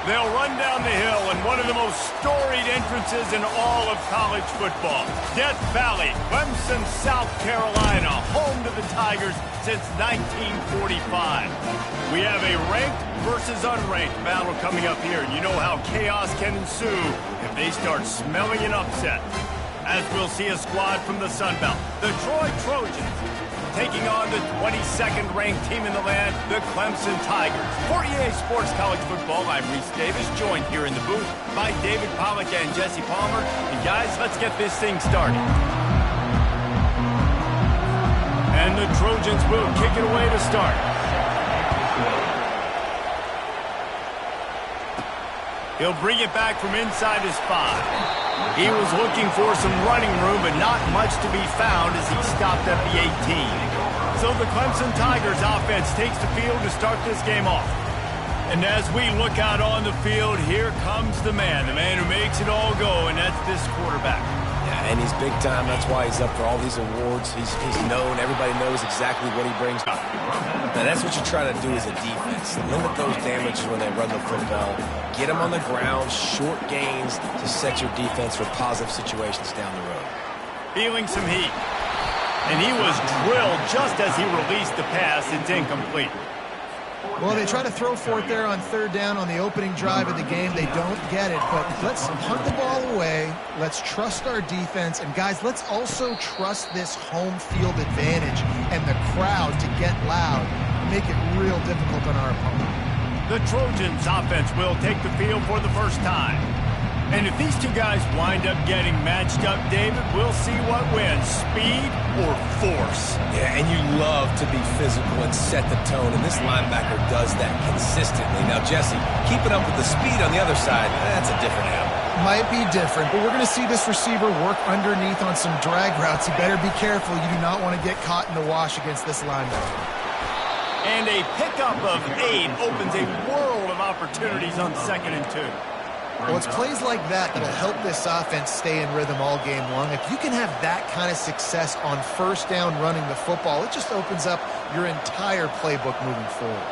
They'll run down the hill in one of the most storied entrances in all of college football. Death Valley, Clemson, South Carolina, home to the Tigers since 1945. We have a ranked versus unranked battle coming up here, and you know how chaos can ensue if they start smelling an upset. As we'll see a squad from the Sun Belt, the Troy Trojans, taking on the 22nd ranked team in the land, the Clemson Tigers. For EA Sports College Football, I'm Reese Davis, joined here in the booth by David Pollack and Jesse Palmer. And guys, let's get this thing started. And the Trojans will kick it away to start. He'll bring it back from inside his 5. He was looking for some running room, but not much to be found as he stopped at the 18. So the Clemson Tigers offense takes the field to start this game off. And as we look out on the field, here comes the man who makes it all go, and that's this quarterback. Yeah, and he's big time. That's why he's up for all these awards. He's known. Everybody knows exactly what he brings. Now, that's what you try to do as a defense. Limit those damages when they run the football. Get them on the ground, short gains to set your defense for positive situations down the road. Feeling some heat. And he was drilled just as he released the pass. It's incomplete. Well, they try to throw for it there on third down on the opening drive of the game. They don't get it, but let's punt the ball away. Let's trust our defense. And, guys, let's also trust this home field advantage and the crowd to get loud and make it real difficult on our opponent. The Trojans offense will take the field for the first time. And if these two guys wind up getting matched up, David, we'll see what wins, speed or force. Yeah, and you love to be physical and set the tone, and this linebacker does that consistently. Now, Jesse, keeping up with the speed on the other side, that's a different animal. Might be different, but we're going to see this receiver work underneath on some drag routes. You better be careful. You do not want to get caught in the wash against this linebacker. And a pickup of 8 opens a world of opportunities on 2nd and 2. Well, it's plays like that that'll help this offense stay in rhythm all game long. If you can have that kind of success on first down running the football, it just opens up your entire playbook moving forward.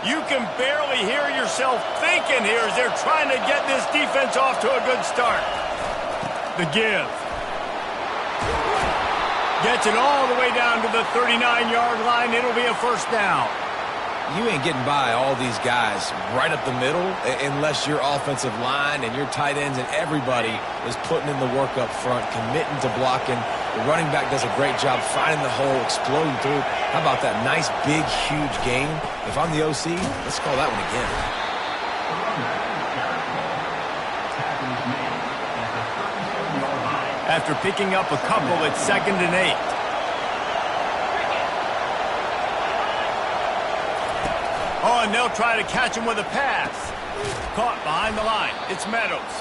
You can barely hear yourself thinking here as they're trying to get this defense off to a good start. The give. Gets it all the way down to the 39-yard line. It'll be a first down. You ain't getting by all these guys right up the middle unless your offensive line and your tight ends and everybody is putting in the work up front, committing to blocking. The running back does a great job finding the hole, exploding through. How about that nice, big, huge gain? If I'm the OC, let's call that one again. After picking up a couple at 2nd and 8. Oh, and they'll try to catch him with a pass. Caught behind the line. It's Meadows.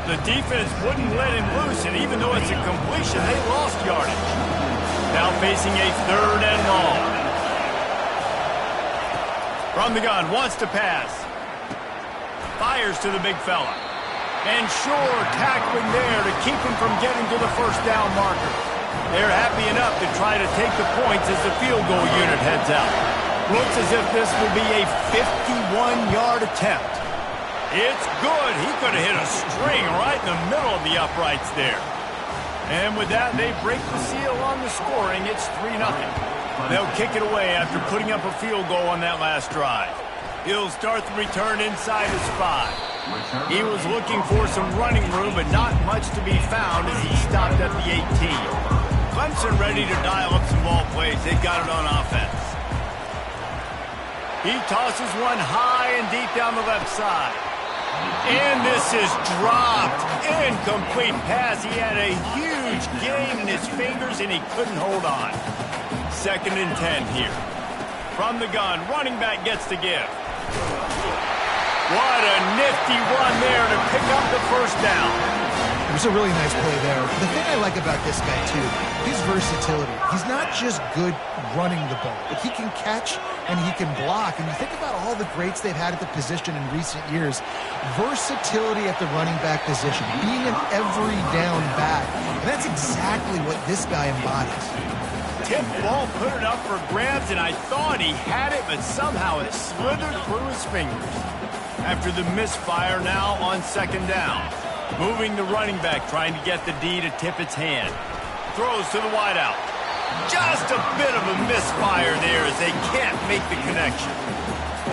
The defense wouldn't let him loose, and even though it's a completion, they lost yardage. Now facing a 3rd and long. From the gun, wants to pass. Fires to the big fella. And sure, tackling there to keep him from getting to the first down marker. They're happy enough to try to take the points as the field goal unit heads out. Looks as if this will be a 51-yard attempt. It's good. He could have hit a string right in the middle of the uprights there. And with that, they break the seal on the scoring. It's 3-0. They'll kick it away after putting up a field goal on that last drive. He'll start the return inside his 5. He was looking for some running room, but not much to be found as he stopped at the 18. Clemson ready to dial up some ball plays. They've got it on offense. He tosses one high and deep down the left side. And this is dropped. Incomplete pass. He had a huge gain in his fingers, and he couldn't hold on. 2nd and 10 here. From the gun, running back gets the give. What a nifty run there to pick up the first down. It was a really nice play there. The thing I like about this guy, too, his versatility. He's not just good running the ball, but he can catch and he can block. And you think about all the greats they've had at the position in recent years. Versatility at the running back position, being an every down back. And that's exactly what this guy embodies. Tip ball, put it up for grabs, and I thought he had it, but somehow it slithered through his fingers. After the misfire now on second down. Moving the running back, trying to get the D to tip its hand. Throws to the wideout. Just a bit of a misfire there as they can't make the connection.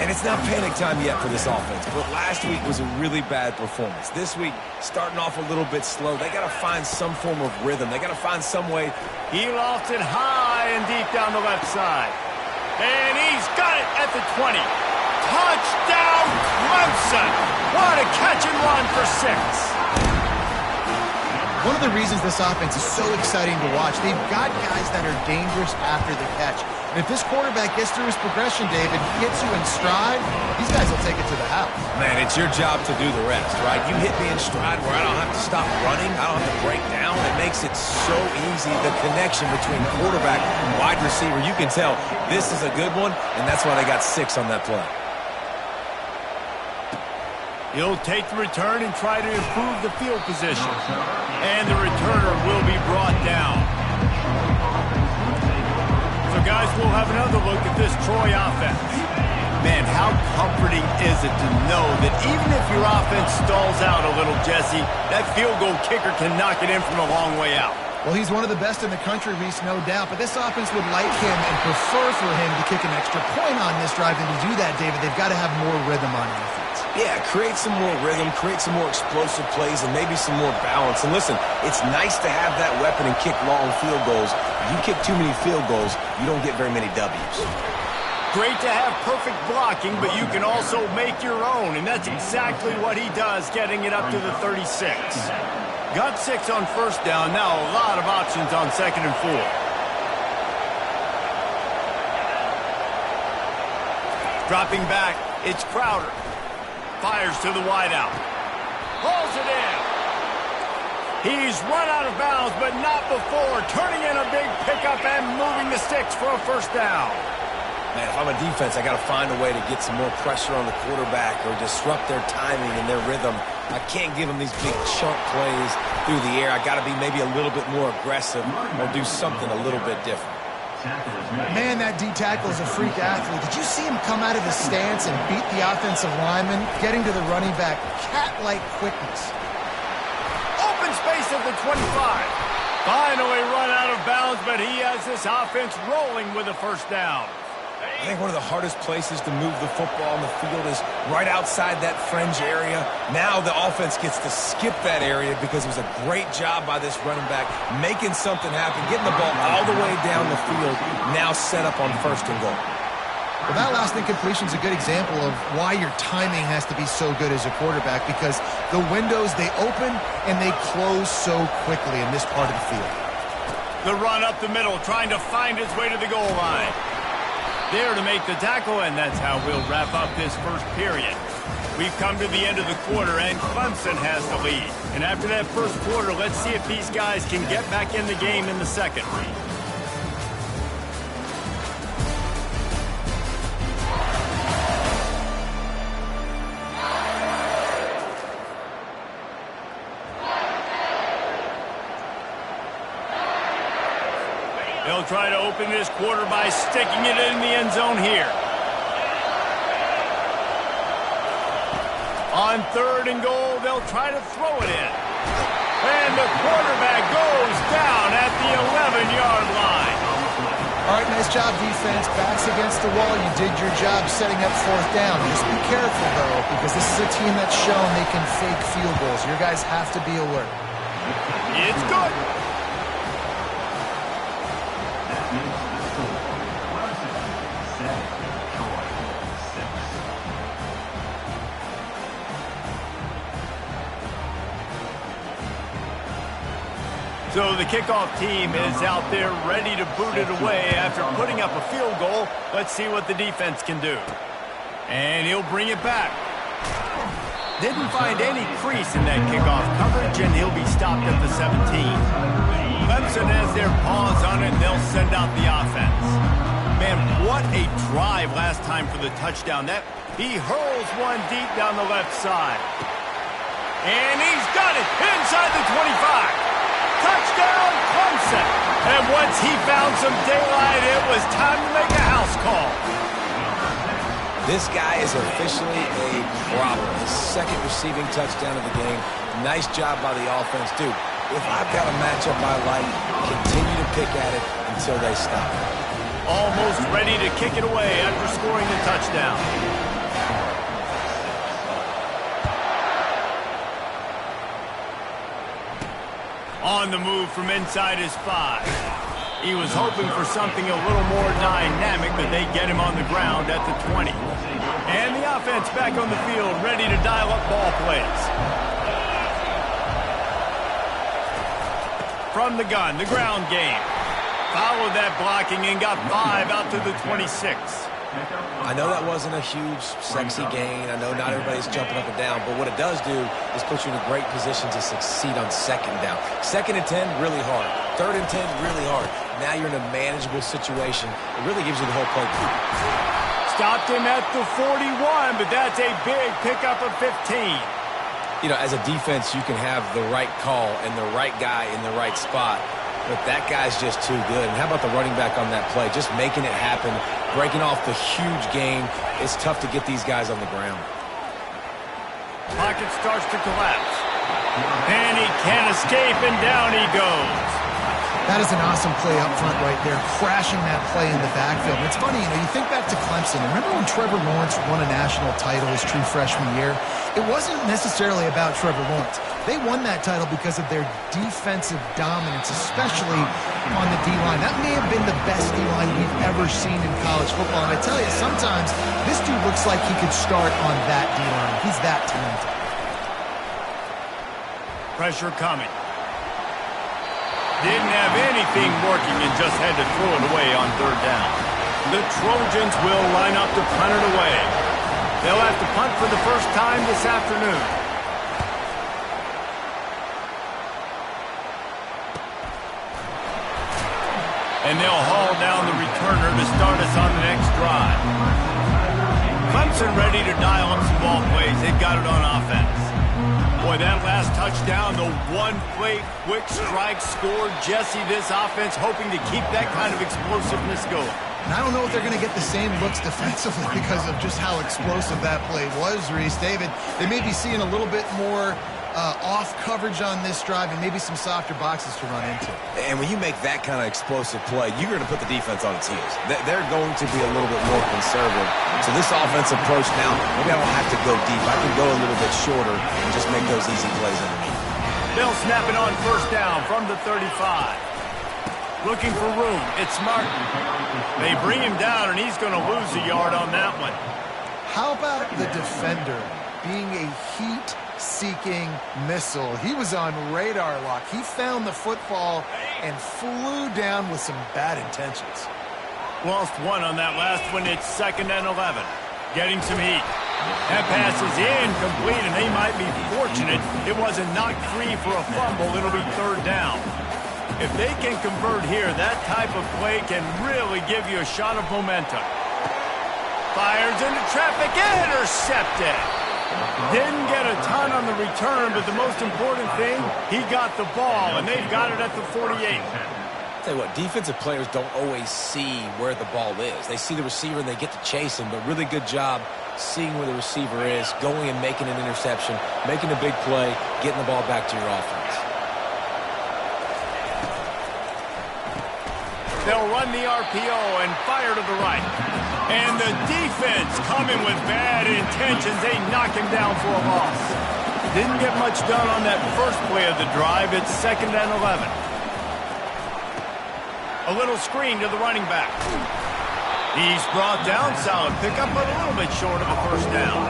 And it's not panic time yet for this offense, but last week was a really bad performance. This week, starting off a little bit slow. They got to find some form of rhythm. They got to find some way. He lofts it high and deep down the left side. And he's got it at the 20. Touchdown, Clemson! What a catch and run for 6. One of the reasons this offense is so exciting to watch, they've got guys that are dangerous after the catch. And if this quarterback gets through his progression, David, gets you in stride, these guys will take it to the house. Man, it's your job to do the rest, right? You hit me in stride where I don't have to stop running. I don't have to break down. It makes it so easy. The connection between quarterback and wide receiver, you can tell this is a good one, and that's why they got 6 on that play. He'll take the return and try to improve the field position. And the returner will be brought down. So, guys, we'll have another look at this Troy offense. Man, how comforting is it to know that even if your offense stalls out a little, Jesse, that field goal kicker can knock it in from a long way out. Well, he's one of the best in the country, Reese, no doubt. But this offense would like him and prefer for him to kick an extra point on this drive. And to do that, David, they've got to have more rhythm on offense. Yeah, create some more rhythm, create some more explosive plays, and maybe some more balance. And listen, it's nice to have that weapon and kick long field goals. If you kick too many field goals, you don't get very many W's. Great to have perfect blocking, but you can also make your own, and that's exactly what he does, getting it up to the 36. Got 6 on first down, now a lot of options on second and 4. Dropping back, it's Crowder. Fires to the wideout. Pulls it in. He's run out of bounds, but not before. Turning in a big pickup and moving the sticks for a first down. Man, if I'm a defense, I got to find a way to get some more pressure on the quarterback or disrupt their timing and their rhythm. I can't give them these big chunk plays through the air. I got to be maybe a little bit more aggressive or do something a little bit different. Man, that D-tackle is a freak athlete. Did you see him come out of his stance and beat the offensive lineman, getting to the running back? Cat-like quickness. Open space at the 25. Finally run out of bounds, but he has this offense rolling with a first down. I think one of the hardest places to move the football on the field is right outside that fringe area. Now the offense gets to skip that area because it was a great job by this running back, making something happen, getting the ball all the way down the field, now set up on first and goal. Well, that last incompletion is a good example of why your timing has to be so good as a quarterback, because the windows, they open and they close so quickly in this part of the field. The run up the middle, trying to find his way to the goal line. There to make the tackle, and that's how we'll wrap up this first period. We've come to the end of the quarter, and Clemson has the lead. And after that first quarter, let's see if these guys can get back in the game in the second. They'll try to open this quarter by sticking it in the end zone here. On third and goal, they'll try to throw it in. And the quarterback goes down at the 11-yard line. All right, nice job, defense. Backs against the wall. You did your job setting up fourth down. Just be careful, though, because this is a team that's shown they can fake field goals. Your guys have to be alert. It's good. So the kickoff team is out there ready to boot it away after putting up a field goal. Let's see what the defense can do. And he'll bring it back. Didn't find any crease in that kickoff coverage, and he'll be stopped at the 17. Clemson has their paws on it, and they'll send out the offense. Man, what a drive last time for the touchdown. He hurls one deep down the left side. And he's got it inside the 25. Touchdown, Clemson. And once he found some daylight, it was time to make a house call. This guy is officially a problem. His second receiving touchdown of the game. Nice job by the offense. Dude, if I've got a matchup I like, continue to pick at it until they stop. Almost ready to kick it away after scoring the touchdown. On the move from inside his 5. He was hoping for something a little more dynamic, but they get him on the ground at the 20. And the offense back on the field, ready to dial up ball plays. From the gun, the ground game. Followed that blocking and got 5 out to the 26. I know that wasn't a huge, sexy gain. I know not everybody's jumping up and down, but what it does do is put you in a great position to succeed on second down. 2nd and 10, really hard. 3rd and 10, really hard. Now you're in a manageable situation. It really gives you the whole play. Stopped him at the 41, but that's a big pickup of 15. You know, as a defense, you can have the right call and the right guy in the right spot, but that guy's just too good. And how about the running back on that play? Just making it happen, breaking off the huge game. It's tough to get these guys on the ground. Pocket starts to collapse. And he can't escape, and down he goes. That is an awesome play up front right there, crashing that play in the backfield. And it's funny, you think back to Clemson. Remember when Trevor Lawrence won a national title his true freshman year? It wasn't necessarily about Trevor Lawrence. They won that title because of their defensive dominance, especially on the D-line. That may have been the best D-line we've ever seen in college football. And I tell you, sometimes this dude looks like he could start on that D-line. He's that talented. Pressure coming. Didn't have anything working and just had to throw it away on 3rd down. The Trojans will line up to punt it away. They'll have to punt for the first time this afternoon. And they'll haul down the returner to start us on the next drive. Clemson ready to dial up some ball plays. They've got it on offense. Boy, that last touchdown, the one-play quick strike score. Jesse, this offense hoping to keep that kind of explosiveness going. And I don't know if they're going to get the same looks defensively because of just how explosive that play was, Reese. David, they may be seeing a little bit more off coverage on this drive and maybe some softer boxes to run into. And when you make that kind of explosive play, you're going to put the defense on its heels. They're going to be a little bit more conservative. So this offensive approach now, maybe I don't have to go deep. I can go a little bit shorter and just make those easy plays underneath. They'll snap it on 1st down from the 35. Looking for room. It's Martin. They bring him down, and he's going to lose a yard on that one. How about the defender being a heat-seeking missile? He was on radar lock. He found the football and flew down with some bad intentions. Lost 1 on that last one. It's 2nd and 11. Getting some heat. That pass is incomplete, and they might be fortunate it wasn't knocked free for a fumble. It'll be 3rd down. If they can convert here, that type of play can really give you a shot of momentum. Fires into traffic, intercepted. Didn't get a ton on the return, but the most important thing, he got the ball, and they've got it at the 48. Tell you what, defensive players don't always see where the ball is. They see the receiver and they get to chase him, but really good job seeing where the receiver is, going and making an interception, making a big play, getting the ball back to your offense. They'll run the RPO and fire to the right. And the defense coming with bad intentions. They knock him down for a loss. Didn't get much done on that first play of the drive. It's 2nd and 11. A little screen to the running back. He's brought down, solid pickup, but a little bit short of a 1st down.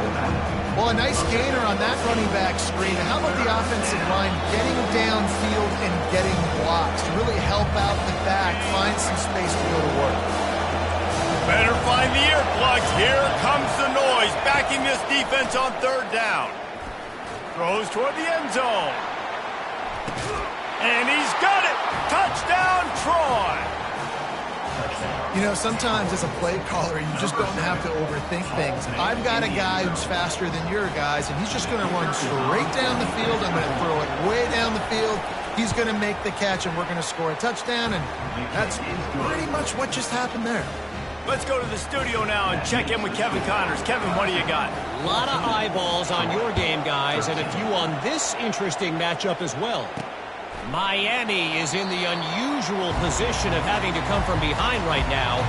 Well, a nice gainer on that running back screen. And how about the offensive line getting downfield and getting blocks to really help out the back, find some space to go to work? Better find the earplugs. Here comes the noise, backing this defense on 3rd down. Throws toward the end zone. And he's got it. Touchdown, Troy. You know, sometimes as a play caller, you just don't have to overthink things. I've got a guy who's faster than your guys, and he's just going to run straight down the field. I'm going to throw it way down the field. He's going to make the catch, and we're going to score a touchdown, and that's pretty much what just happened there. Let's go to the studio now and check in with Kevin Connors. Kevin, what do you got? A lot of eyeballs on your game, guys, and a few on this interesting matchup as well. Miami is in the unusual position of having to come from behind right now,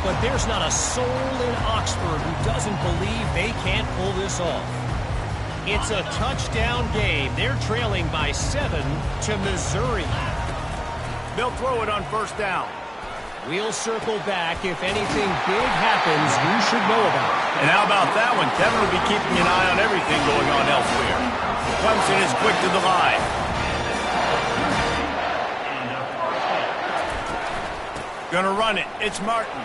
but there's not a soul in Oxford who doesn't believe they can't pull this off. It's a touchdown game. They're trailing by 7 to Missouri. They'll throw it on first down. We'll circle back. If anything big happens, you should know about it. And how about that one? Kevin will be keeping an eye on everything going on elsewhere. Clemson is quick to the line. Gonna run it. It's Martin.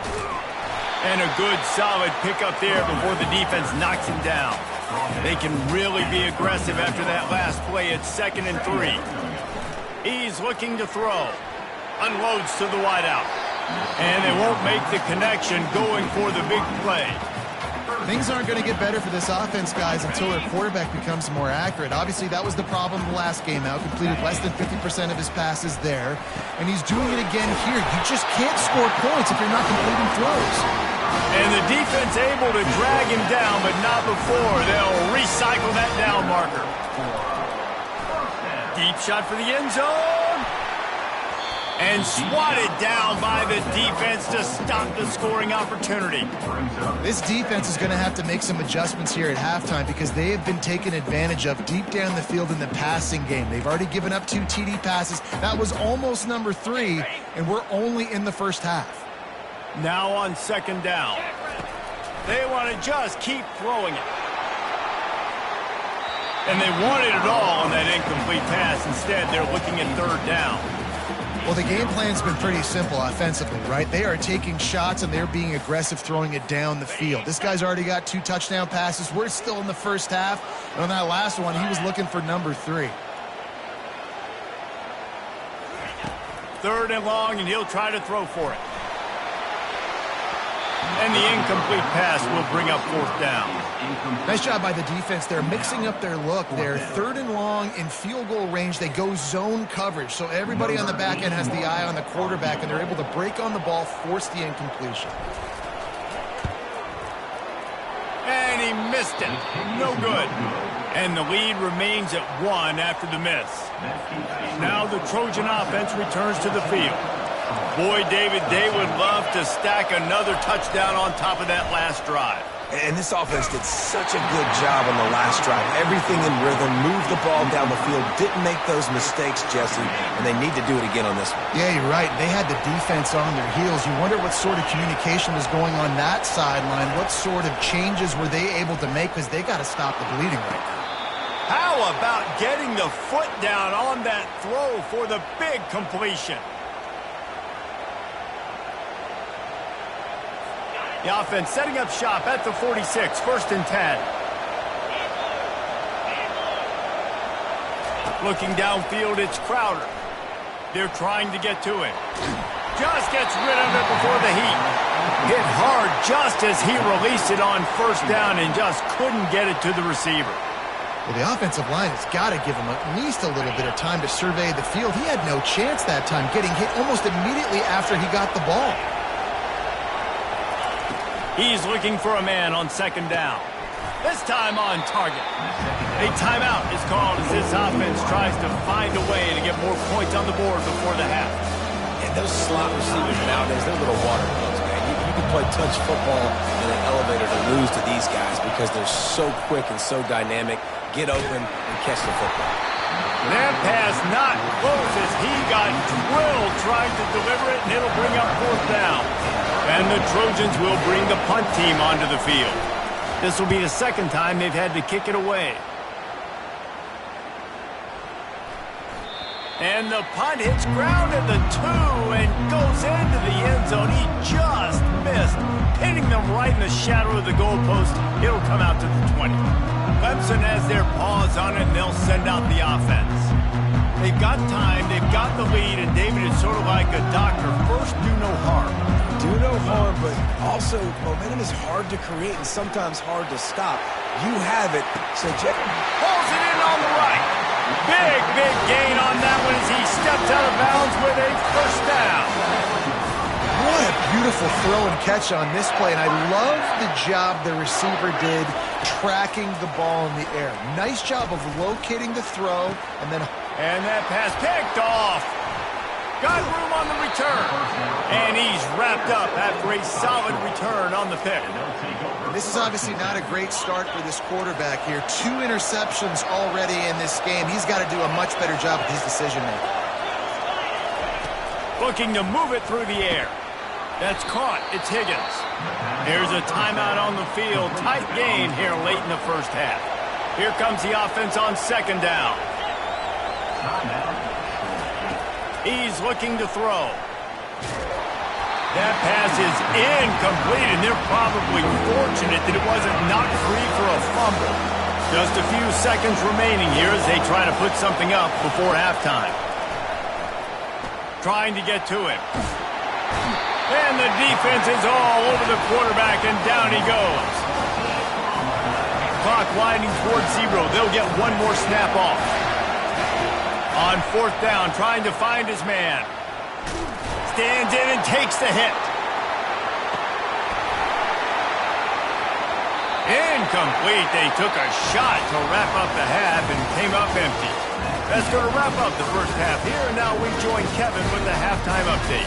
And a good, solid pickup there before the defense knocks him down. They can really be aggressive after that last play. It's 2nd and 3. He's looking to throw. Unloads to the wideout. And they won't make the connection going for the big play. Things aren't going to get better for this offense, guys, until their quarterback becomes more accurate. Obviously, that was the problem the last game out. Completed less than 50% of his passes there. And he's doing it again here. You just can't score points if you're not completing throws. And the defense able to drag him down, but not before. They'll recycle that down marker. Deep shot for the end zone. And swatted down by the defense to stop the scoring opportunity. This defense is going to have to make some adjustments here at halftime because they have been taken advantage of deep down the field in the passing game. They've already given up 2 TD passes. That was almost number 3, and we're only in the first half. Now on 2nd down. They want to just keep throwing it. And they wanted it all on that incomplete pass. Instead, they're looking at 3rd down. Well, the game plan's been pretty simple offensively, right? They are taking shots and they're being aggressive throwing it down the field. This guy's already got 2 touchdown passes. We're still in the first half. And on that last one, he was looking for number 3. 3rd and long, and he'll try to throw for it. And the incomplete pass will bring up 4th down. Nice job by the defense. They're mixing up their look. They're 3rd and long in field goal range. They go zone coverage. So everybody on the back end has the eye on the quarterback, and they're able to break on the ball, force the incompletion. And he missed it. No good. And the lead remains at 1 after the miss. Now the Trojan offense returns to the field. Boy, David, they would love to stack another touchdown on top of that last drive. And this offense did such a good job on the last drive. Everything in rhythm, moved the ball down the field, didn't make those mistakes, Jesse, and they need to do it again on this one. Yeah, you're right. They had the defense on their heels. You wonder what sort of communication was going on that sideline. What sort of changes were they able to make because they got to stop the bleeding right now. How about getting the foot down on that throw for the big completion? The offense setting up shop at the 46, 1st and 10. Looking downfield, it's Crowder. They're trying to get to it. Just gets rid of it before the heat. Hit hard just as he released it on 1st down and just couldn't get it to the receiver. Well, the offensive line has got to give him at least a little bit of time to survey the field. He had no chance that time, getting hit almost immediately after he got the ball. He's looking for a man on 2nd down. This time on target. A timeout is called as this offense tries to find a way to get more points on the board before the half. And those slot receivers nowadays, they're little water guns, man. You can play touch football in an elevator to lose to these guys because they're so quick and so dynamic. Get open and catch the football. That pass not close as he got drilled trying to deliver it, and it'll bring up 4th down. And the Trojans will bring the punt team onto the field. This will be the 2nd time they've had to kick it away. And the punt hits ground at the 2 and goes into the end zone. He just missed, hitting them right in the shadow of the goalpost. It'll come out to the 20. Clemson has their paws on it, and they'll send out the offense. They've got time, they've got the lead, and David is sort of like a doctor. First, do no harm. Do no harm, but also momentum is hard to create and sometimes hard to stop. You have it, so Jeff Pulls it in on the right. Big gain on that one as he steps out of bounds with a 1st down. What a beautiful throw and catch on this play, and I love the job the receiver did tracking the ball in the air. Nice job of locating the throw, and that pass picked off. Got room on the return. And he's wrapped up after a solid return on the pick. This is obviously not a great start for this quarterback here. 2 interceptions already in this game. He's got to do a much better job with his decision-making. Looking to move it through the air. That's caught. It's Higgins. Here's a timeout on the field. Tight game here late in the first half. Here comes the offense on second down. He's looking to throw. That pass is incomplete, and they're probably fortunate that it wasn't knocked free for a fumble. Just a few seconds remaining here as they try to put something up before halftime. Trying to get to him. And the defense is all over the quarterback, and down he goes. Clock winding towards 0. They'll get one more snap off. On fourth down, trying to find his man. Stands in and takes the hit. Incomplete. They took a shot to wrap up the half and came up empty. That's going to wrap up the first half here, and now we join Kevin with the halftime update.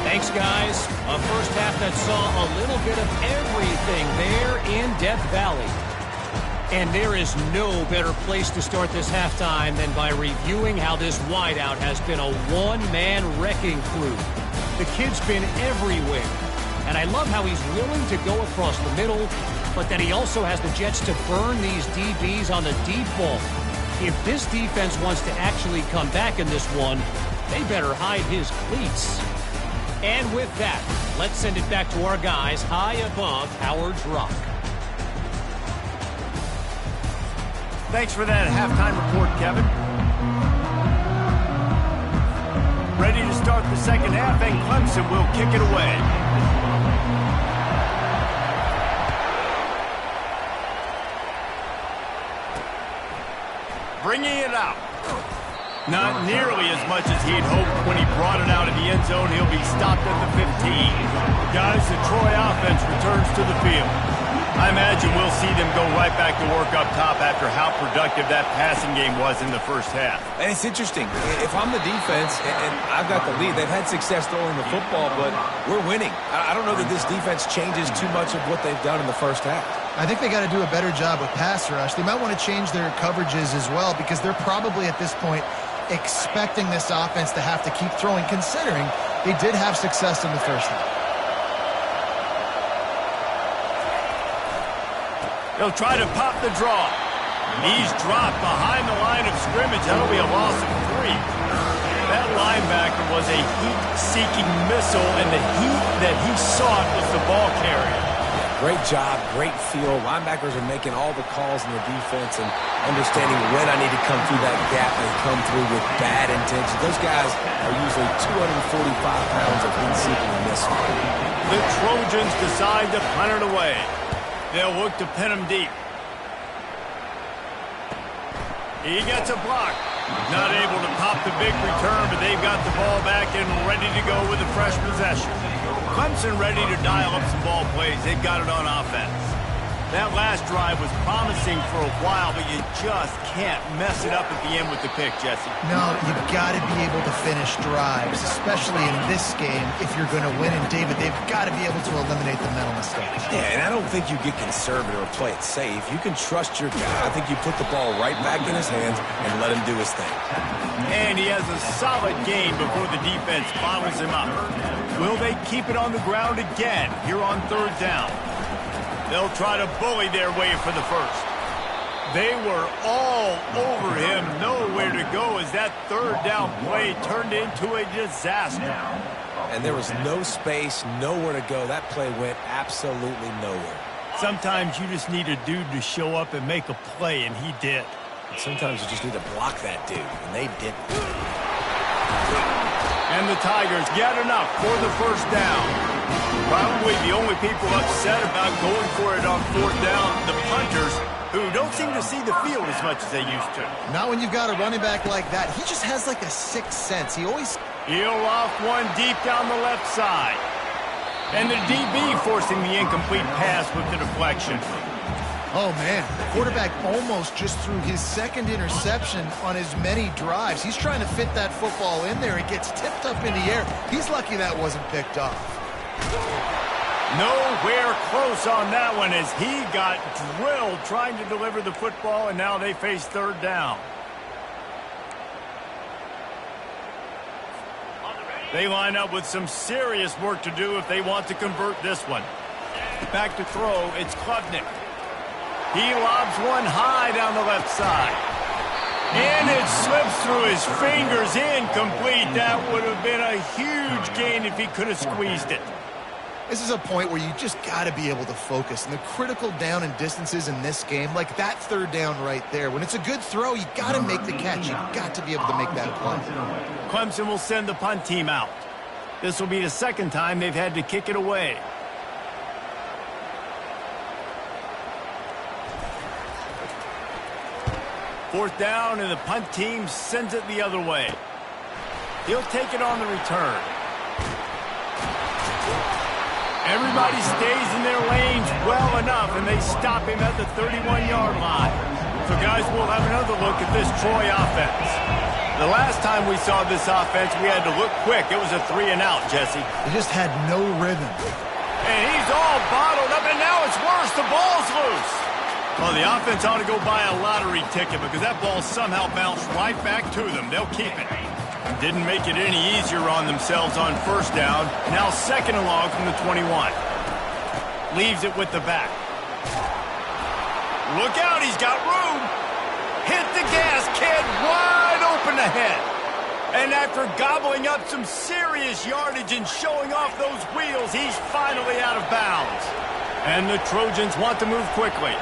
Thanks, guys. A first half that saw a little bit of everything there in Death Valley. And there is no better place to start this halftime than by reviewing how this wideout has been a one-man wrecking crew. The kid's been everywhere. And I love how he's willing to go across the middle, but that he also has the jets to burn these DBs on the deep ball. If this defense wants to actually come back in this one, they better hide his cleats. And with that, let's send it back to our guys high above Howard's Rock. Thanks for that halftime report, Kevin. Ready to start the second half, and Clemson will kick it away. Bringing it out. Not nearly as much as he'd hoped when he brought it out of the end zone. He'll be stopped at the 15. Guys, the Troy offense returns to the field. I imagine we'll see them go right back to work up top after how productive that passing game was in the first half. And it's interesting. If I'm the defense and I've got the lead, they've had success throwing the football, but we're winning. I don't know that this defense changes too much of what they've done in the first half. I think they got to do a better job with pass rush. They might want to change their coverages as well, because they're probably at this point expecting this offense to have to keep throwing, considering they did have success in the first half. They'll try to pop the draw. He's dropped behind the line of scrimmage. That'll be a loss of 3. That linebacker was a heat-seeking missile, and the heat that he sought was the ball carrier. Great job, great feel. Linebackers are making all the calls in the defense and understanding when I need to come through that gap and come through with bad intentions. Those guys are usually 245 pounds of heat-seeking missile. The Trojans decide to punt it away. They'll look to pin him deep. He gets a block. Not able to pop the big return, but they've got the ball back and ready to go with a fresh possession. Clemson ready to dial up some ball plays. They've got it on offense. That last drive was promising for a while, but you just can't mess it up at the end with the pick, Jesse. No, you've got to be able to finish drives, especially in this game. If you're going to win, and David, they've got to be able to eliminate the mental mistakes. Yeah, and I don't think you get conservative or play it safe. You can trust your guy. I think you put the ball right back in his hands and let him do his thing. And he has a solid game before the defense bottles him up. Will they keep it on the ground again here on third down? They'll try to bully their way for the first. They were all over him, nowhere to go as that third down play turned into a disaster. And there was no space, nowhere to go. That play went absolutely nowhere. Sometimes you just need a dude to show up and make a play, and he did. And sometimes you just need to block that dude, and they didn't. And the Tigers get enough for the first down. Probably the only people upset about going for it on fourth down, the punters, who don't seem to see the field as much as they used to. Not when you've got a running back like that. He just has like a sixth sense. He always... He'll off one deep down the left side. And the DB forcing the incomplete pass with the deflection. Oh, man, the quarterback almost just threw his second interception on as many drives. He's trying to fit that football in there. It gets tipped up in the air. He's lucky that wasn't picked off. Nowhere close on that one as he got drilled trying to deliver the football, and now they face third down. They line up with some serious work to do if they want to convert this one. Back to throw, it's Klubnik. He lobs one high down the left side. And it slips through his fingers, incomplete. That would have been a huge gain if he could have squeezed it. This is a point where you just got to be able to focus. And the critical down and distances in this game, like that third down right there, when it's a good throw, you got to make the catch. You got to be able to make that play. Clemson will send the punt team out. This will be the second time they've had to kick it away. Fourth down, and the punt team sends it the other way. He'll take it on the return. Everybody stays in their lanes well enough, and they stop him at the 31-yard line. So, guys, we'll have another look at this Troy offense. The last time we saw this offense, we had to look quick. It was a 3-and-out, Jesse. They just had no rhythm. And he's all bottled up, and now it's worse. The ball's loose. Well, the offense ought to go buy a lottery ticket because that ball somehow bounced right back to them. They'll keep it. Didn't make it any easier on themselves on first down. Now second and long from the 21. Leaves it with the back. Look out, he's got room. Hit the gas, kid, wide open ahead. And after gobbling up some serious yardage and showing off those wheels, he's finally out of bounds. And the Trojans want to move quickly.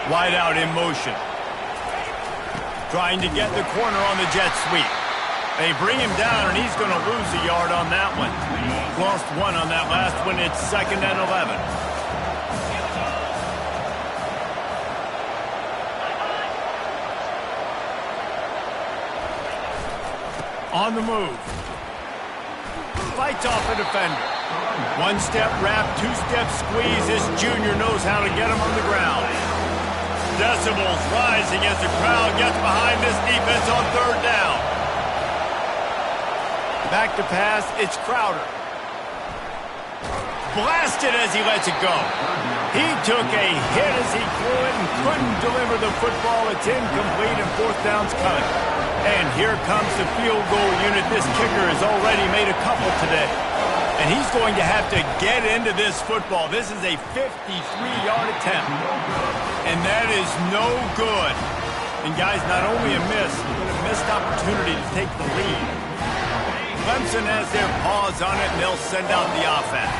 Wide out in motion. Trying to get the corner on the jet sweep. They bring him down, and he's going to lose a yard on that one. Lost one on that last one. It's 2nd and 11. On the move. Fights off a defender. One-step wrap, two-step squeeze. This junior knows how to get him on the ground. Decibels rising as the crowd gets behind this defense on third down. Back to pass, it's Crowder. Blasted as he lets it go. He took a hit as he threw it and couldn't deliver the football. It's incomplete and fourth down's coming. And here comes the field goal unit. This kicker has already made a couple today. And he's going to have to get into this football. This is a 53-yard attempt. And that is no good. And, guys, not only a miss, but a missed opportunity to take the lead. Clemson has their paws on it, and they'll send out the offense.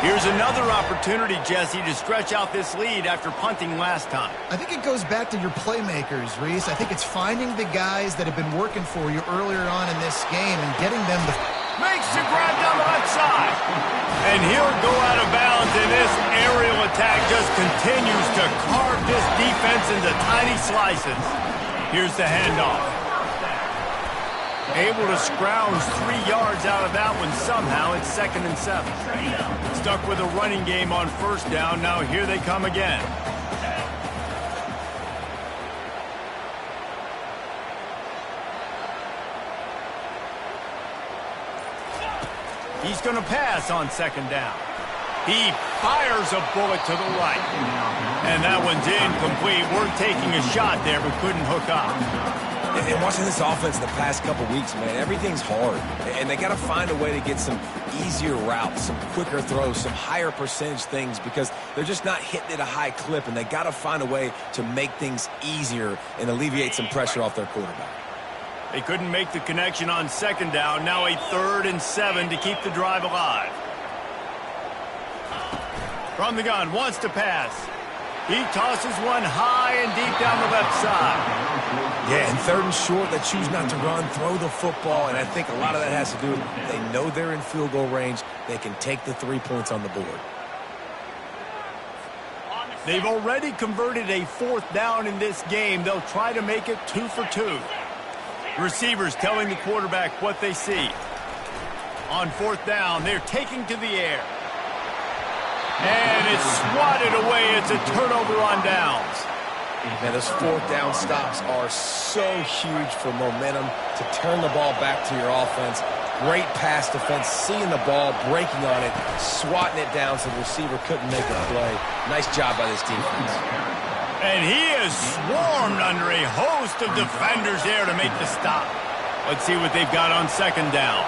Here's another opportunity, Jesse, to stretch out this lead after punting last time. I think it goes back to your playmakers, Reese. I think it's finding the guys that have been working for you earlier on in this game and getting them to... Makes the grab down the right side. And he'll go out of bounds, and this aerial attack just continues to carve this defense into tiny slices. Here's the handoff. Able to scrounge 3 yards out of that one somehow. It's 2nd and 7. Stuck with a running game on first down. Now here they come again. He's going to pass on 2nd down. He fires a bullet to the right. And that one's incomplete. We're taking a shot there, but couldn't hook up. And watching this offense the past couple weeks, man, everything's hard. And they got to find a way to get some easier routes, some quicker throws, some higher percentage things because they're just not hitting at a high clip. And they got to find a way to make things easier and alleviate some pressure off their quarterback. They couldn't make the connection on 2nd down. Now a 3rd and 7 to keep the drive alive. From the gun, wants to pass. He tosses one high and deep down the left side. Yeah, and 3rd and short, they choose not to run, throw the football, and I think a lot of that has to do with they know they're in field goal range. They can take the 3 points on the board. They've already converted a 4th down in this game. They'll try to make it 2 for 2. Receivers telling the quarterback what they see. On 4th down, they're taking to the air. And it's swatted away. It's a turnover on downs. Man, those 4th down stops are so huge for momentum to turn the ball back to your offense. Great pass defense, seeing the ball, breaking on it, swatting it down so the receiver couldn't make a play. Nice job by this defense. And he is swarmed under a host of defenders there to make the stop. Let's see what they've got on 2nd down.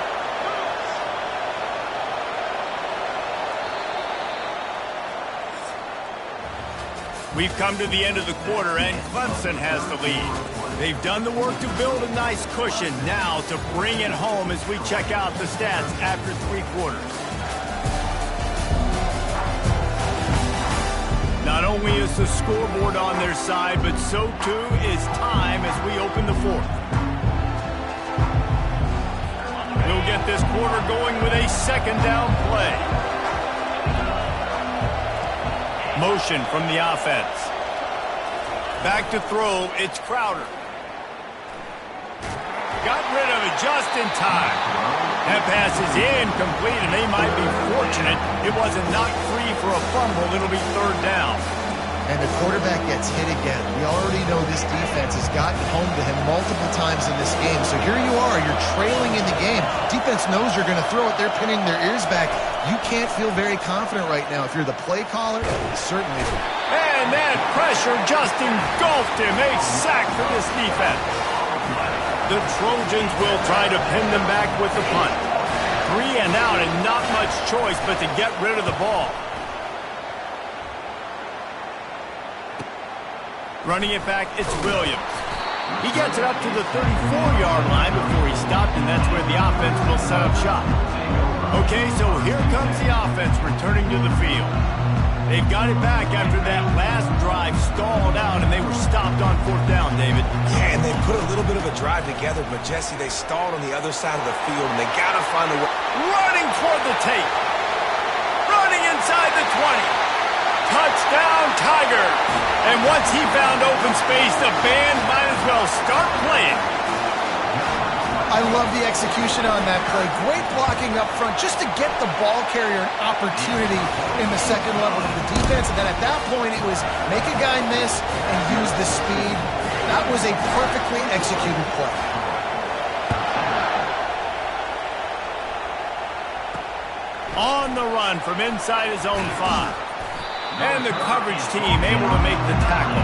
We've come to the end of the quarter, and Clemson has the lead. They've done the work to build a nice cushion. Now to bring it home as we check out the stats after 3 quarters. Not only is the scoreboard on their side, but so too is time as we open the 4th. We'll get this quarter going with a 2nd down play. Motion from the offense. Back to throw, it's Crowder. Got rid of it just in time. That pass is incomplete, and they might be fortunate it wasn't knocked free for a fumble. It'll be 3rd down. And the quarterback gets hit again. We already know this defense has gotten home to him multiple times in this game. So here you are, you're trailing in the game. Defense knows you're going to throw it. They're pinning their ears back. You can't feel very confident right now. If you're the play caller, certainly. And that pressure just engulfed him. A sack for this defense. The Trojans will try to pin them back with the punt. 3 and out and not much choice but to get rid of the ball. Running it back, it's Williams. He gets it up to the 34-yard line before he stopped, and that's where the offense will set up shop. Okay, so here comes the offense returning to the field. They've got it back after that last drive stalled out, and they were stopped on 4th down, David. Yeah, and they put a little bit of a drive together, but, Jesse, they stalled on the other side of the field, and they got to find a way. Running toward the tape. Running inside the 20. Touchdown, Tiger. And once he found open space, the band might as well start playing. I love the execution on that play. Great blocking up front just to get the ball carrier an opportunity in the 2nd level of the defense. And then at that point, it was make a guy miss and use the speed. That was a perfectly executed play. On the run from inside his own 5. And the coverage team able to make the tackle.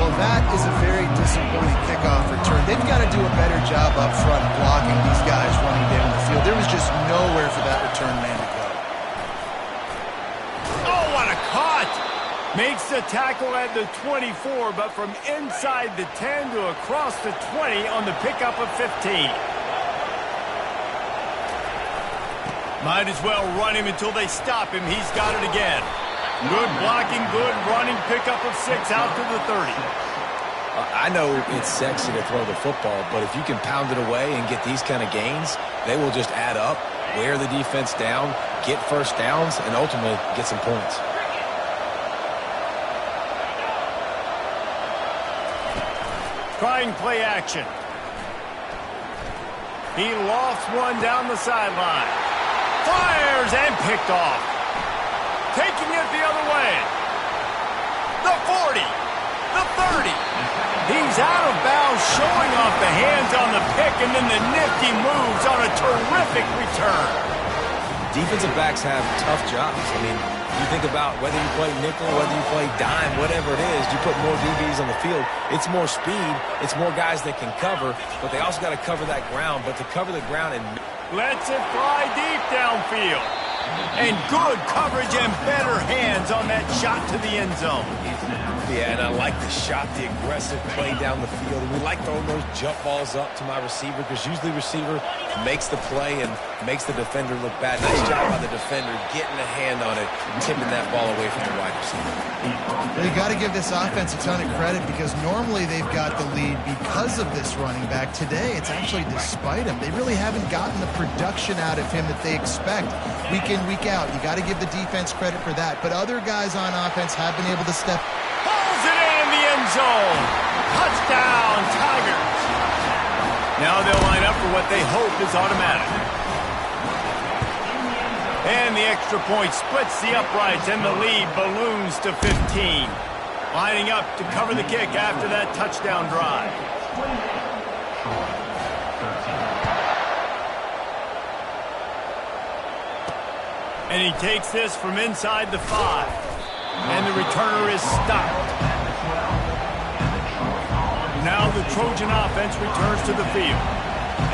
Well, that is a very disappointing kickoff return. They've got to do a better job up front blocking these guys running down the field. There was just nowhere for that return man to go. Oh, what a cut! Makes the tackle at the 24, but from inside the 10 to across the 20 on the pickup of 15. Might as well run him until they stop him. He's got it again. Good blocking, good running, pickup of 6 out to the 30. I know it's sexy to throw the football, but if you can pound it away and get these kind of gains, they will just add up, wear the defense down, get 1st downs, and ultimately get some points. Trying play action. He lofts one down the sideline. Fires and picked off. Taking it the other way. The 40. The 30. He's out of bounds, showing off the hands on the pick, and then the nifty moves on a terrific return. Defensive backs have tough jobs. I mean, you think about whether you play nickel, whether you play dime, whatever it is, you put more DBs on the field. It's more speed. It's more guys that can cover, but they also got to cover that ground. But to cover the ground and lets it fly deep downfield. And good coverage and better hands on that shot to the end zone. Yeah, and I like the shot, the aggressive play down the field. And we like throwing those jump balls up to my receiver because usually receiver makes the play and makes the defender look bad. Nice job by the defender getting a hand on it and tipping that ball away from the wide receiver. Well, you got to give this offense a ton of credit because normally they've got the lead because of this running back. Today, it's actually despite him. They really haven't gotten the production out of him that they expect week in, week out. You got to give the defense credit for that. But other other guys on offense have been able to step. Pulls it in the end zone. Touchdown, Tigers. Now they'll line up for what they hope is automatic. And the extra point splits the uprights, and the lead balloons to 15. Lining up to cover the kick after that touchdown drive. And he takes this from inside the 5. And the returner is stopped. Now the Trojan offense returns to the field.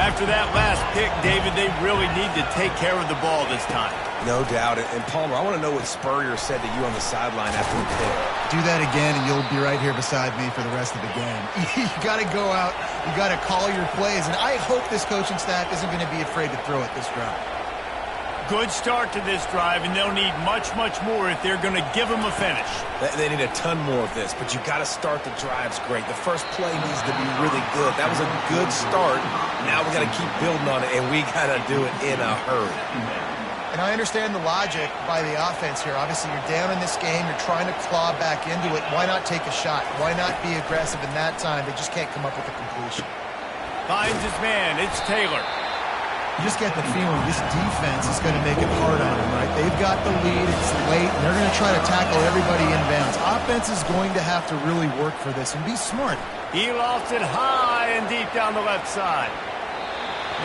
After that last pick, David, they really need to take care of the ball this time. No doubt. And Palmer, I want to know what Spurrier said to you on the sideline after the pick. Do that again, and you'll be right here beside me for the rest of the game. You got to go out. You got to call your plays. And I hope this coaching staff isn't going to be afraid to throw it this drive. Good start to this drive, and they'll need much, much more if they're going to give them a finish. They need a ton more of this, but you got to start the drives great. The first play needs to be really good. That was a good start. Now we got to keep building on it, and we got to do it in a hurry. And I understand the logic by the offense here. Obviously, you're down in this game. You're trying to claw back into it. Why not take a shot? Why not be aggressive in that time? They just can't come up with a completion. Finds his man. It's Taylor. You just get the feeling this defense is going to make it hard on them, right? They've got the lead. It's late, and they're going to try to tackle everybody inbounds. Offense is going to have to really work for this and be smart. He lofts it high and deep down the left side.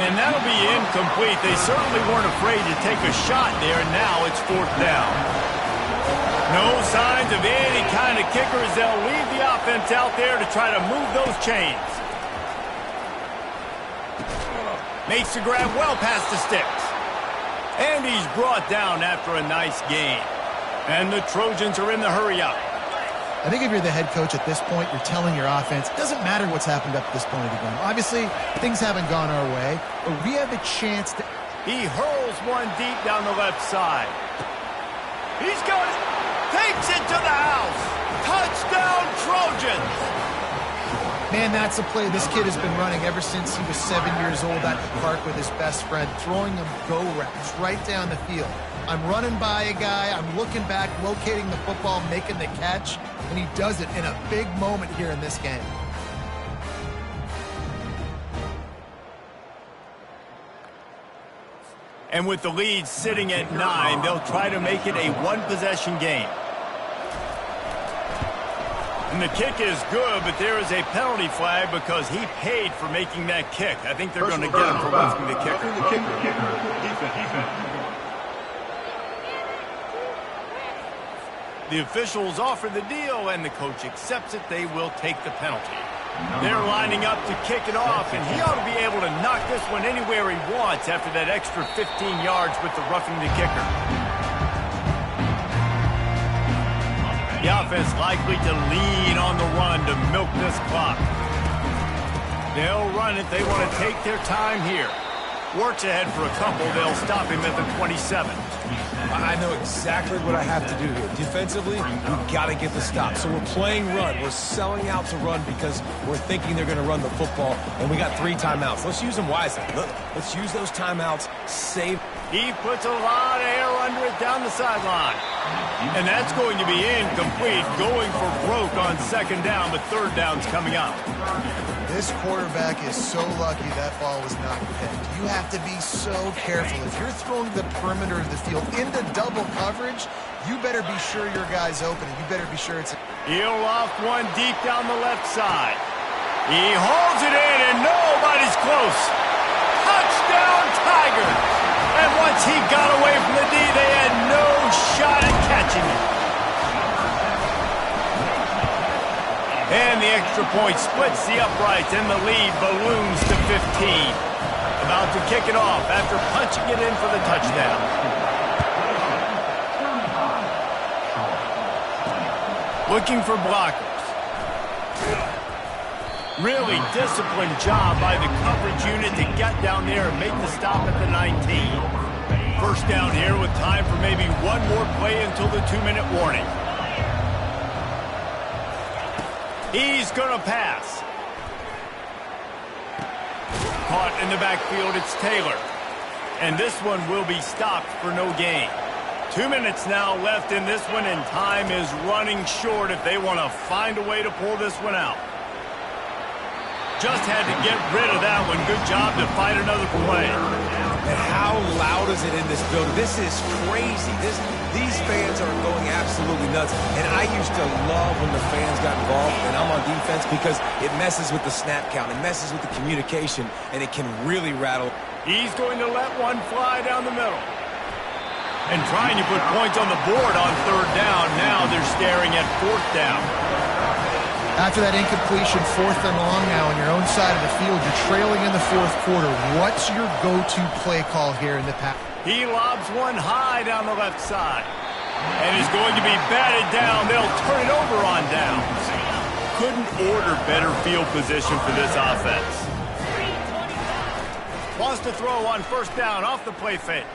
And that'll be incomplete. They certainly weren't afraid to take a shot there, and now it's 4th down. No signs of any kind of kickers. They'll leave the offense out there to try to move those chains. Makes the grab well past the sticks. And he's brought down after a nice gain. And the Trojans are in the hurry-up. I think if you're the head coach at this point, you're telling your offense, it doesn't matter what's happened up to this point of the game. Obviously, things haven't gone our way, but we have a chance to... He hurls one deep down the left side. He's got it. Takes it to the house. Touchdown, Trojans. Man, that's a play this kid has been running ever since he was 7 years old at the park with his best friend, throwing them go routes right down the field. I'm running by a guy, I'm looking back, locating the football, making the catch, and he does it in a big moment here in this game. And with the lead sitting at 9, they'll try to make it a one-possession game. And the kick is good, but there is a penalty flag because he paid for making that kick. I think they're going to get him for roughing the kicker. The officials offer the deal, and the coach accepts it. They will take the penalty. They're lining up to kick it off, and he ought to be able to knock this one anywhere he wants after that extra 15 yards with the roughing the kicker. The offense likely to lean on the run to milk this clock. They'll run it. They want to take their time here. Works ahead for a couple. They'll stop him at the 27. I know exactly what I have to do here. Defensively, we've got to get the stop. So we're playing run. We're selling out to run because we're thinking they're going to run the football, and we got 3 timeouts. Let's use them wisely. Let's use those timeouts. Save. He puts a lot of air under it down the sideline. And that's going to be incomplete, going for broke on 2nd down, but 3rd down's coming up. This quarterback is so lucky that ball was not picked. You have to be so careful. If you're throwing the perimeter of the field into double coverage, you better be sure your guy's open, and you better be sure it's... He'll loft one deep down the left side. He holds it in, and nobody's close. Touchdown, Tigers! And once he got away from the D, they had no shot at catching it. And the extra point splits the uprights, and the lead balloons to 15. About to kick it off after punching it in for the touchdown. Looking for blockers. Really disciplined job by the coverage unit to get down there and make the stop at the 19. First down here with time for maybe one more play until the 2-minute warning. He's going to pass. Caught in the backfield, it's Taylor. And this one will be stopped for no gain. 2 minutes now left in this one, and time is running short if they want to find a way to pull this one out. Just had to get rid of that one. Good job to fight another play. And how loud is it in this building? This is crazy. These fans are going absolutely nuts. And I used to love when the fans got involved, and I'm on defense, because it messes with the snap count. It messes with the communication, and it can really rattle. He's going to let one fly down the middle. And trying to put points on the board on third down. Now they're staring at fourth down. After that incompletion, 4th and long now on your own side of the field, you're trailing in the 4th quarter. What's your go-to play call here in the pass? He lobs one high down the left side. And is going to be batted down. They'll turn it over on downs. Couldn't order better field position for this offense. Wants to throw on first down off the play fake.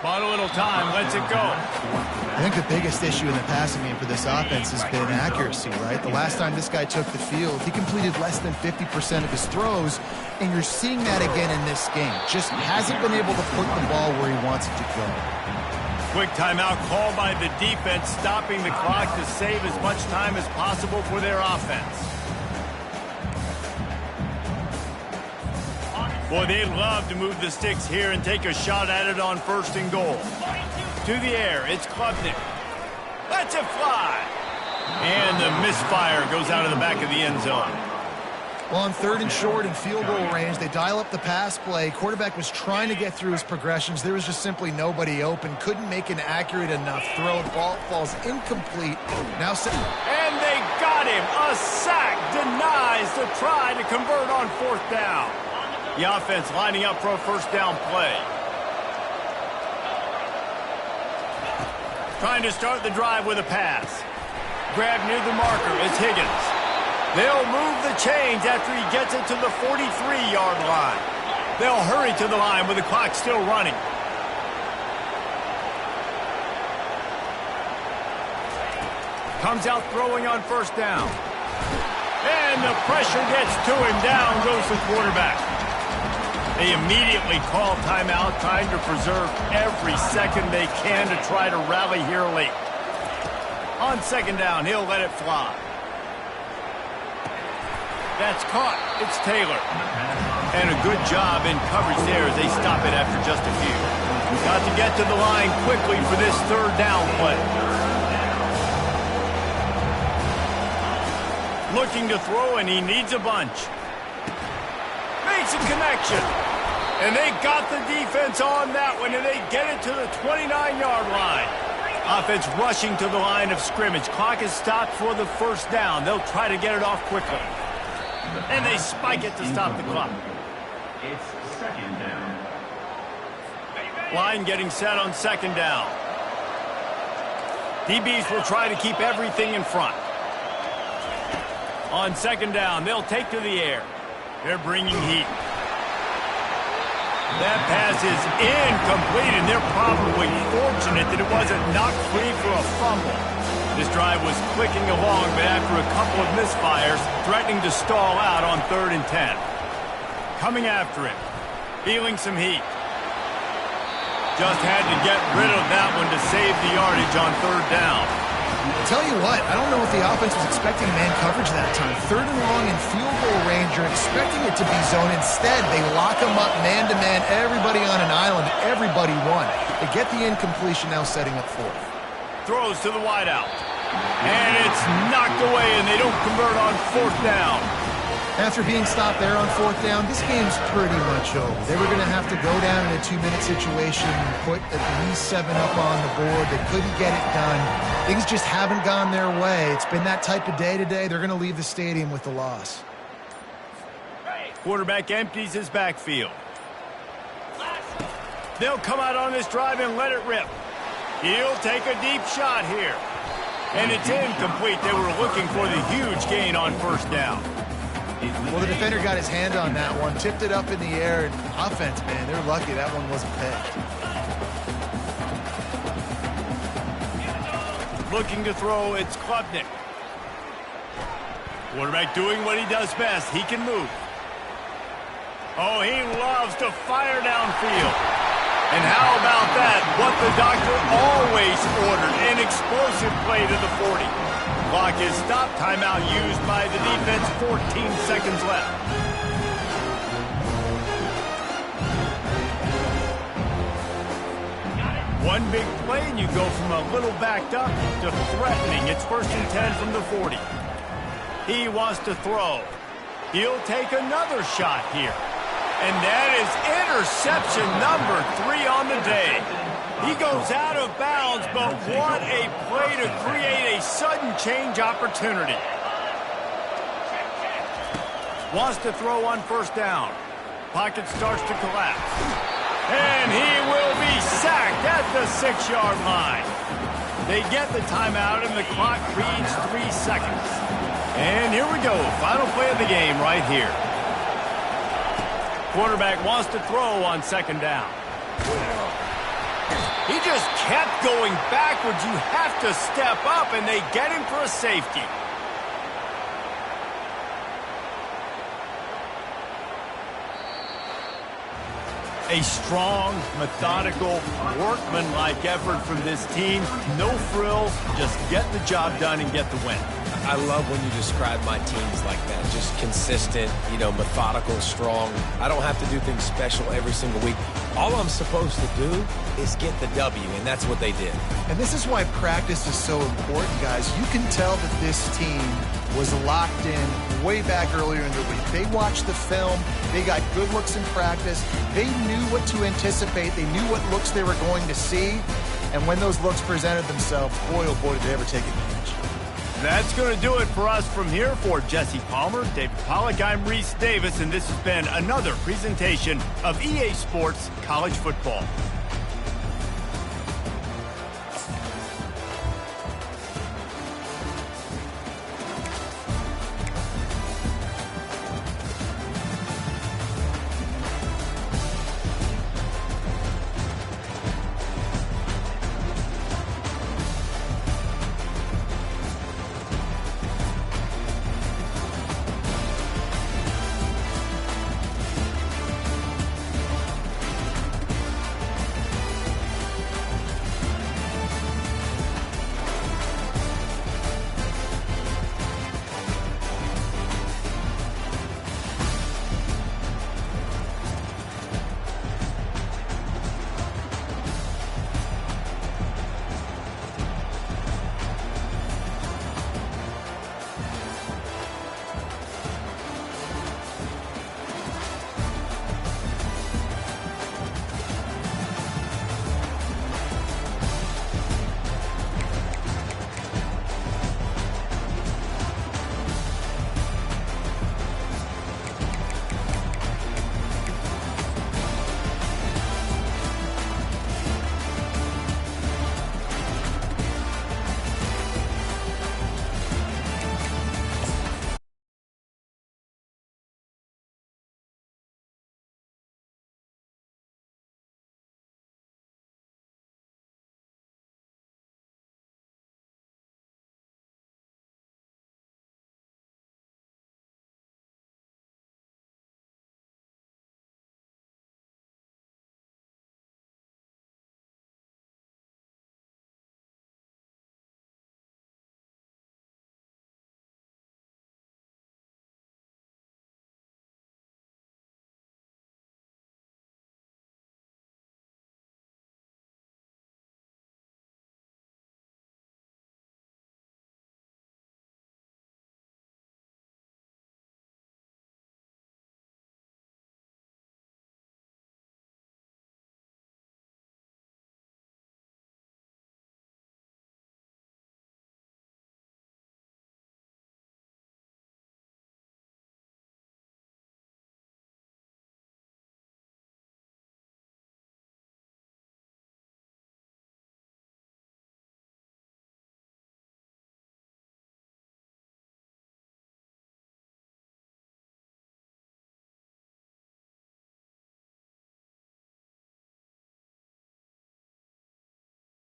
Bought a little time, lets it go. I think the biggest issue in the passing game for this offense has been accuracy, right? The last time this guy took the field, he completed less than 50% of his throws, and you're seeing that again in this game. Just hasn't been able to put the ball where he wants it to go. Quick timeout called by the defense, stopping the clock to save as much time as possible for their offense. Boy, they'd love to move the sticks here and take a shot at it on 1st and goal. To the air, it's Klubnik. Lets it fly. And the misfire goes out of the back of the end zone. Well, on 3rd and short and field goal range, they dial up the pass play. Quarterback was trying to get through his progressions. There was just simply nobody open. Couldn't make an accurate enough throw. The ball falls incomplete. Now, and they got him. A sack denies the try to convert on 4th down. The offense lining up for a first down play. Trying to start the drive with a pass. Grab near the marker. It's Higgins. They'll move the chains after he gets it to the 43-yard line. They'll hurry to the line with the clock still running. Comes out throwing on first down. And the pressure gets to him. Down goes the quarterback. They immediately call timeout, trying to preserve every second they can to try to rally here late. On 2nd down, he'll let it fly. That's caught. It's Taylor. And a good job in coverage there as they stop it after just a few. Got to get to the line quickly for this 3rd down play. Looking to throw, and he needs a bunch. Makes a connection. And they got the defense on that one, and they get it to the 29-yard line. Offense rushing to the line of scrimmage. Clock is stopped for the first down. They'll try to get it off quickly. And they spike it to stop the clock. It's 2nd down. Line getting set on 2nd down. DBs will try to keep everything in front. On 2nd down, they'll take to the air. They're bringing heat. That pass is incomplete, and they're probably fortunate that it wasn't knocked free for a fumble. This drive was clicking along, but after a couple of misfires, threatening to stall out on 3rd and 10. Coming after him, feeling some heat. Just had to get rid of that one to save the yardage on 3rd down. Tell you what, I don't know if the offense was expecting man coverage that time. 3rd and long in field goal range, you're expecting it to be zone. Instead, they lock them up man-to-man, everybody on an island, everybody won. They get the incompletion, now setting up 4th. Throws to the wideout. And it's knocked away, and they don't convert on 4th down. After being stopped there on 4th down, this game's pretty much over. They were going to have to go down in a 2-minute situation and put at least 7 up on the board. They couldn't get it done. Things just haven't gone their way. It's been that type of day today. They're going to leave the stadium with the loss. Quarterback empties his backfield. They'll come out on this drive and let it rip. He'll take a deep shot here. And it's incomplete. They were looking for the huge gain on 1st down. Well, the defender got his hand on that one, tipped it up in the air, and offense, man, they're lucky that one wasn't picked. Looking to throw, it's Klubnik. Quarterback doing what he does best. He can move. Oh, he loves to fire downfield. And how about that? What the doctor always ordered, an explosive play to the 40. Clock is stopped. Timeout used by the defense. 14 seconds left. One big play, and you go from a little backed up to threatening. It's 1st and 10 from the 40. He wants to throw. He'll take another shot here. And that is interception number 3 on the day. He goes out of bounds, but what a play to create a sudden change opportunity. Wants to throw on 1st down. Pocket starts to collapse. And he will be sacked at the 6-yard line. They get the timeout, and the clock reads 3 seconds. And here we go. Final play of the game right here. Quarterback wants to throw on 2nd down. He just kept going backwards. You have to step up, and they get him for a safety. A strong, methodical, workmanlike effort from this team. No frills, just get the job done and get the win. I love when you describe my teams like that. Just consistent, methodical, strong. I don't have to do things special every single week. All I'm supposed to do is get the W, and that's what they did. And this is why practice is so important, guys. You can tell that this team was locked in way back earlier in the week. They watched the film. They got good looks in practice. They knew what to anticipate. They knew what looks they were going to see. And when those looks presented themselves, boy, oh boy, did they ever take advantage. That's going to do it for us from here. For Jesse Palmer, David Pollack, I'm Reese Davis, and this has been another presentation of EA Sports College Football.